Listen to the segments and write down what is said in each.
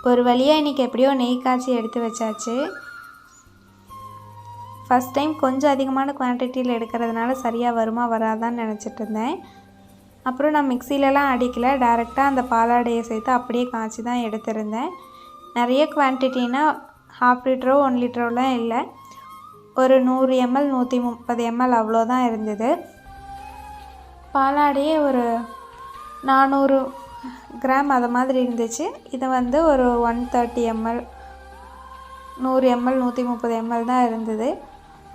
ஒரு வழியாக இன்றைக்கி எப்படியோ நெய் காய்ச்சி எடுத்து வச்சாச்சு. ஃபஸ்ட் டைம் கொஞ்சம் அதிகமான குவான்டிட்டியில் எடுக்கிறதுனால சரியாக வருமா வராதான்னு நினச்சிட்டு இருந்தேன். அப்புறம் நான் மிக்சிலலாம் அடிக்கலை, டேரெக்டாக அந்த பாலாடையை சேர்த்து அப்படியே காய்ச்சி தான் எடுத்திருந்தேன். நிறைய குவான்டிட்டினா 1/2 லிட்டரோ 1 லிட்டரோலாம் இல்லை, ஒரு 100 ml 130 ml அவ்வளோதான் இருந்தது. பாலாடையே ஒரு 400 கிராம் அது மாதிரி இருந்துச்சு. இது வந்து ஒரு 130 ml 100 ml 130 ml தான் இருந்தது.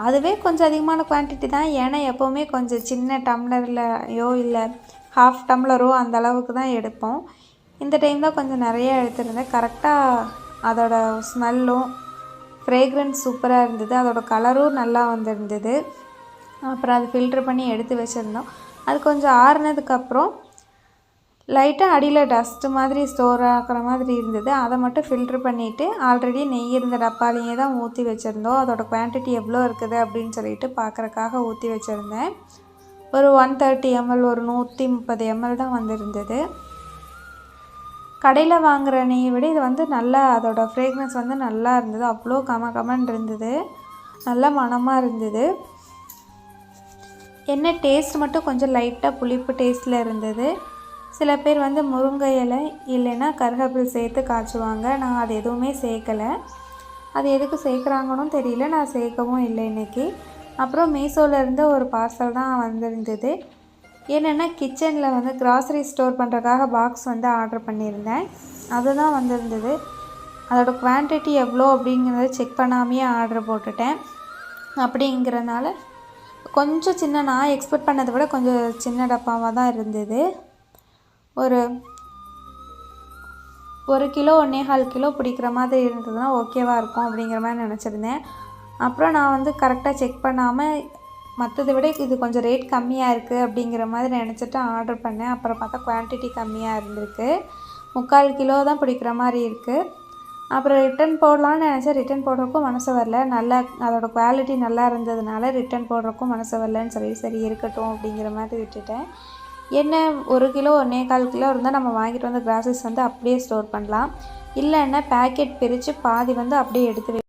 அதுவே கொஞ்சம் அதிகமான குவான்டிட்டி தான். ஏன்னா எப்போவுமே கொஞ்சம் சின்ன டம்ளர்லையோ இல்லை 1/2 டம்ளரோ அந்த அளவுக்கு தான் எடுப்போம். இந்த டைம் தான் கொஞ்சம் நிறையா எடுத்துருந்தேன். கரெக்டாக அதோட ஸ்மெல்லும் ஃப்ரேக்ரன்ஸ் சூப்பராக இருந்தது. அதோட கலரும் நல்லா வந்திருந்தது. அப்புறம் அது ஃபில்ட்ரு பண்ணி எடுத்து வச்சுருந்தோம். அது கொஞ்சம் ஆறுனதுக்கப்புறம் லைட்டாக அடியில் டஸ்ட்டு மாதிரி ஸ்டோர் ஆகிற மாதிரி இருந்தது. அதை மட்டும் ஃபில்ட்ரு பண்ணிவிட்டு ஆல்ரெடி நெய் இருந்த டப்பாலேயே தான் ஊற்றி வச்சுருந்தோம். அதோடய குவான்டிட்டி எவ்வளோ இருக்குது அப்படின்னு சொல்லிட்டு பார்க்குறக்காக ஊற்றி வச்சுருந்தேன். ஒரு 130 ml ஒரு 130 ml தான் வந்திருந்தது. கடையில் வாங்குகிற நெய்யை விட இது வந்து நல்லா அதோடய ஃப்ரேக்ரன்ஸ் வந்து நல்லா இருந்தது. அவ்வளோ கமன்னு இருந்தது, நல்ல மணமாக இருந்தது. என்ன டேஸ்ட் மட்டும் கொஞ்சம் லைட்டாக புளிப்பு டேஸ்ட்டில் இருந்தது. சில பேர் வந்து முருங்கை இலை இல்லைன்னா கருவேப்பிலை சேர்த்து காய்ச்சுவாங்க. நான் அது எதுவுமே சேர்க்கலை. அது எதுக்கு சேர்க்குறாங்கன்னு தெரியல, நான் சேர்க்கவும் இல்லை இன்றைக்கி. அப்புறம் மீஷோலேருந்து ஒரு பார்சல் தான் வந்திருந்தது. என்னென்னா கிச்சனில் வந்து கிராசரி ஸ்டோர் பண்ணுறதுக்காக பாக்ஸ் வந்து ஆர்டர் பண்ணியிருந்தேன். அதுதான் வந்திருந்தது. அதோடய குவான்டிட்டி எவ்வளோ அப்படிங்கிறத செக் பண்ணாமையே ஆர்டர் போட்டுட்டேன். அப்படிங்கிறனால கொஞ்சம் சின்ன, நான் எக்ஸ்பெக்ட் பண்ணதை விட கொஞ்சம் சின்ன டப்பாவாக தான் இருந்தது. ஒரு 1 கிலோ 1.25 கிலோ பிடிக்கிற மாதிரி இருந்ததுன்னா ஓகேவாக இருக்கும் அப்படிங்கிற மாதிரி நினச்சிருந்தேன். அப்புறம் நான் வந்து கரெக்டாக செக் பண்ணாமல் மற்றதை விட இது கொஞ்சம் ரேட் கம்மியாக இருக்குது அப்படிங்கிற மாதிரி நினச்சிட்டு ஆர்டர் பண்ணேன். அப்புறம் பார்த்தா குவான்டிட்டி கம்மியாக இருந்திருக்கு. 3/4 கிலோ தான் பிடிக்கிற மாதிரி இருக்குது. அப்புறம் ரிட்டன் போடலான்னு நினச்சேன். ரிட்டன் போடுறதுக்கும் மனசு வரல. நல்லா அதோடய குவாலிட்டி நல்லா இருந்ததுனால ரிட்டன் போடுறதுக்கும் மனசு வரலன்னு சொல்லி சரி இருக்கட்டும் அப்படிங்கிற மாதிரி விட்டுட்டேன். என்ன 1 கிலோ 1.25 கிலோ இருந்தால் நம்ம வாங்கிட்டு வந்து கிராசரிஸ் வந்து அப்படியே ஸ்டோர் பண்ணலாம். இல்லைன்னா பேக்கெட் பிரித்து பாதி வந்து அப்படியே எடுத்து